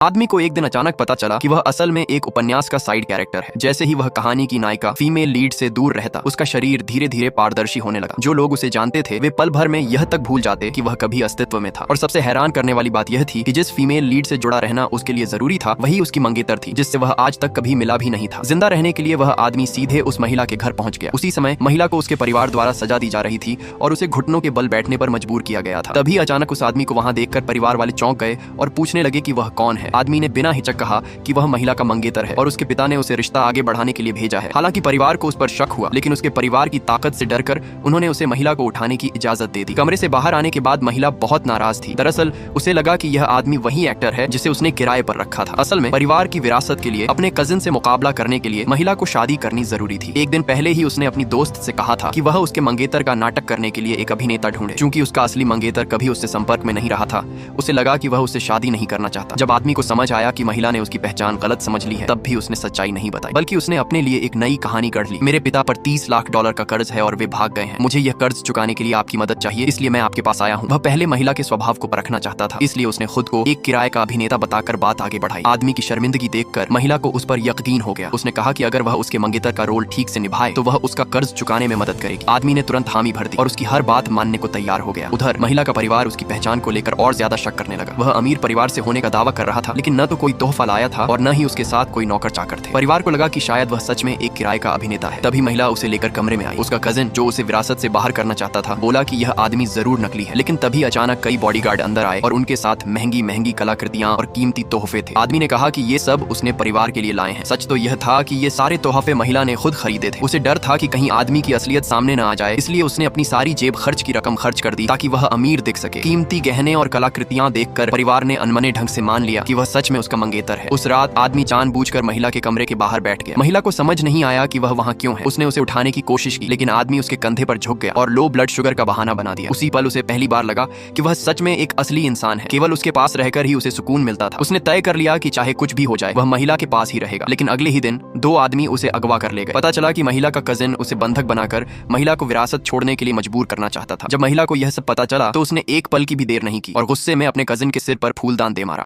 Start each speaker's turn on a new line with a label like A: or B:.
A: आदमी को एक दिन अचानक पता चला कि वह असल में एक उपन्यास का साइड कैरेक्टर है। जैसे ही वह कहानी की नायिका फीमेल लीड से दूर रहता, उसका शरीर धीरे धीरे पारदर्शी होने लगा। जो लोग उसे जानते थे वे पल भर में यह तक भूल जाते कि वह कभी अस्तित्व में था। और सबसे हैरान करने वाली बात यह थी कि जिस फीमेल लीड से जुड़ा रहना उसके लिए जरूरी था, वही उसकी मंगेतर थी, जिससे वह आज तक कभी मिला भी नहीं था। जिंदा रहने के लिए वह आदमी सीधे उस महिला के घर पहुंच गया। उसी समय महिला को उसके परिवार द्वारा सजा दी जा रही थी और उसे घुटनों के बल बैठने पर मजबूर किया गया था। तभी अचानक उस आदमी को वहां देखकर परिवार वाले चौंक गए और पूछने लगे कि वह कौन है। आदमी ने बिना हिचक कहा कि वह महिला का मंगेतर है और उसके पिता ने उसे रिश्ता आगे बढ़ाने के लिए भेजा है। हालांकि परिवार को उस पर शक हुआ, लेकिन उसके परिवार की ताकत से डरकर उन्होंने उसे महिला को उठाने की इजाजत दे दी। कमरे से बाहर आने के बाद महिला बहुत नाराज थी। दरअसल उसे लगा कि यह आदमी वही एक्टर है जिसे उसने किराए पर रखा था। असल में परिवार की विरासत के लिए अपने कजिन से मुकाबला करने के लिए महिला को शादी करनी जरूरी थी। एक दिन पहले ही उसने अपनी दोस्त से कहा था कि वह उसके मंगेतर का नाटक करने के लिए एक अभिनेता ढूंढे। चूंकि उसका असली मंगेतर कभी उससे संपर्क में नहीं रहा था, उसे लगा कि वह उससे शादी नहीं करना चाहता। जब आदमी को समझ आया कि महिला ने उसकी पहचान गलत समझ ली है, तब भी उसने सच्चाई नहीं बताई, बल्कि उसने अपने लिए एक नई कहानी गढ़ ली। मेरे पिता पर 30 लाख डॉलर का कर्ज है और वे भाग गए हैं। मुझे यह कर्ज चुकाने के लिए आपकी मदद चाहिए, इसलिए मैं आपके पास आया हूँ। वह पहले महिला के स्वभाव को परखना चाहता था, इसलिए उसने खुद को एक किराए का अभिनेता बताकर बात आगे बढ़ाई। आदमी की शर्मिंदगी देखकर महिला को उस पर यकीन हो गया। उसने कहा कि अगर वह उसके मंगेतर का रोल ठीक से निभाए तो वह उसका कर्ज चुकाने में मदद करेगी। आदमी ने तुरंत हामी भर दी और उसकी हर बात मानने को तैयार हो गया। उधर महिला का परिवार उसकी पहचान को लेकर और ज्यादा शक करने लगा। वह अमीर परिवार से होने का दावा कर रहा था, लेकिन न तो कोई तोहफा लाया था और न ही उसके साथ कोई नौकर चाकर थे। परिवार को लगा कि शायद वह सच में एक किराए का अभिनेता है। तभी महिला उसे लेकर कमरे में आई। उसका कजिन, जो उसे विरासत से बाहर करना चाहता था, बोला कि यह आदमी जरूर नकली है। लेकिन तभी अचानक कई बॉडीगार्ड अंदर आए और उनके साथ महंगी महंगी कलाकृतियां और कीमती तोहफे थे। आदमी ने कहा कि ये सब उसने परिवार के लिए लाए हैं। सच तो यह था कि ये सारे तोहफे महिला ने खुद खरीदे थे। उसे डर था कि कहीं आदमी की असलियत सामने न आ जाए, इसलिए उसने अपनी सारी जेब खर्च की रकम खर्च कर दी ताकि वह अमीर दिख सके। कीमती गहने और कलाकृतियां देखकर परिवार ने अनमने ढंग से मान लिया कि वह सच में उसका मंगेतर है। उस रात आदमी जानबूझकर महिला के कमरे के बाहर बैठ गया। महिला को समझ नहीं आया कि वह वहां क्यों है। उसने उसे उठाने की कोशिश की, लेकिन आदमी उसके कंधे पर झुक गया और लो ब्लड शुगर का बहाना बना दिया। उसी पल उसे पहली बार लगा कि वह सच में एक असली इंसान है। केवल उसके पास रहकर ही उसे सुकून मिलता था। उसने तय कर लिया कि चाहे कुछ भी हो जाए, वह महिला के पास ही रहेगा। लेकिन अगले ही दिन 2 आदमी उसे अगवा कर ले गए। पता चला कि महिला का कजिन उसे बंधक बनाकर महिला को विरासत छोड़ने के लिए मजबूर करना चाहता था। जब महिला को यह सब पता चला तो उसने एक पल की भी देर नहीं की और गुस्से में अपने कजिन के सिर पर फूलदान दे मारा।